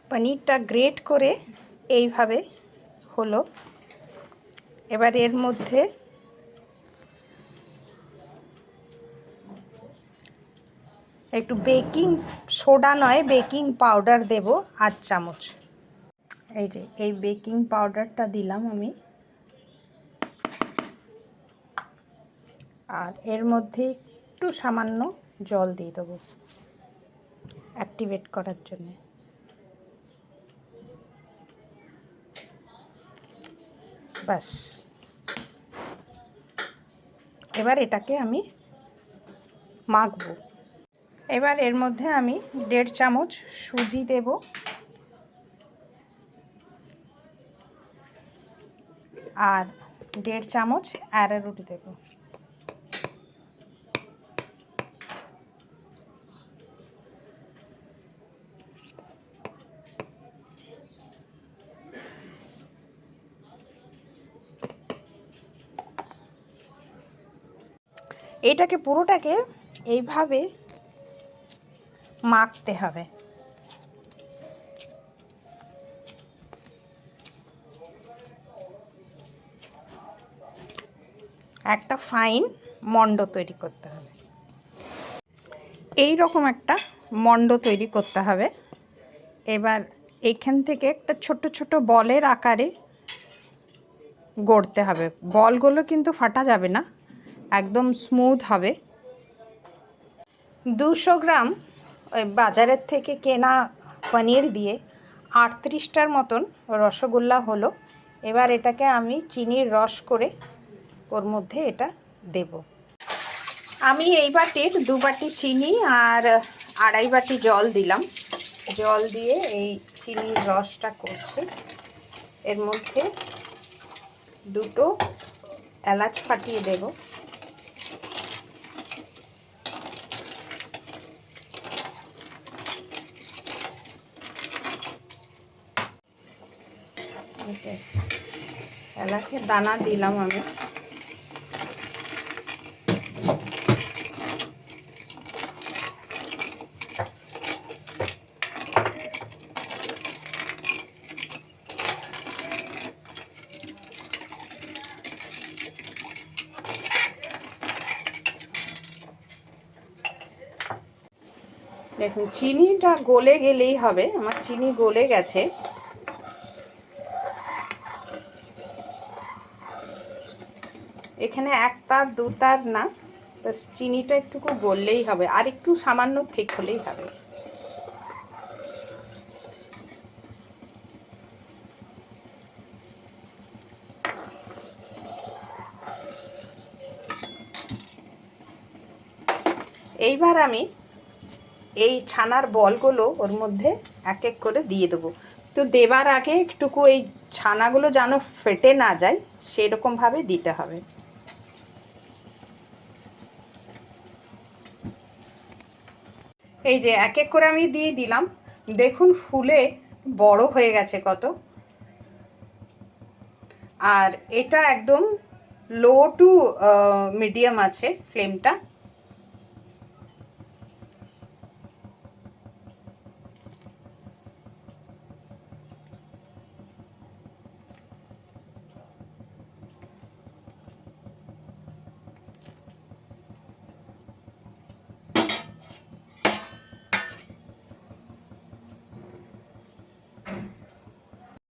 পনিরটা গ্রেট করে এইভাবে হলো। এবার এর মধ্যে একটু বেকিং সোডা নয় বেকিং পাউডার দেব 8 চামচ। এই যে এই বেকিং পাউডারটা দিলাম আমি। আর এর মধ্যে একটু সামান্য জল দিয়ে দেবো অ্যাক্টিভেট করার জন্য। বাস, এবার এটাকে আমি মাখবো। এবার এর মধ্যে আমি 1.5 চামচ সুজি দেব, আর 1.5 চামচ অ্যারারুট দেব। এটাকে পুরোটাকে এইভাবে মাখতে হবে। একটা ফাইন মন্ড তৈরি করতে হবে। এই রকম একটা মন্ড তৈরি করতে হবে। এবার এইখান থেকে একটা ছোট ছোট বলের আকারে গড়তে হবে। বলগুলো কিন্তু ফাটা যাবে না, একদম স্মুথ হবে। 200 গ্রাম ওই বাজারের থেকে কেনা পনির দিয়ে 38টার মতন রসগোল্লা হলো। এবার এটাকে আমি চিনির রস করে ওর মধ্যে এটা দেব। আমি এই বাটির 2 বাটি চিনি আর 2.5 বাটি জল দিলাম। জল দিয়ে এই চিনির রসটা করছি। এর মধ্যে 2টো এলাচ ফাটিয়ে দেব। এলাচের দানা দিলাম আমি। দেখুন চিনিটা গলে গেলেই হবে। আমার চিনি গলে গেছে। এখানে 1 তার 2 তার না, বাস চিনিটা একটু গললেই হবে, আর একটু সামান্য ঠিক হলেই হবে। এইবার আমি এই ছানার বলগুলো ওর মধ্যে এক এক করে দিয়ে দেবো। তো দেবার আগে একটুকু এই ছানাগুলো যেন ফেটে না যায় সেরকমভাবে দিতে হবে। এই যে এক এক করে আমি দিয়ে দিলাম। দেখুন ফুলে বড় হয়ে গেছে কত। আর এটা একদম লো টু মিডিয়াম আছে ফ্লেমটা।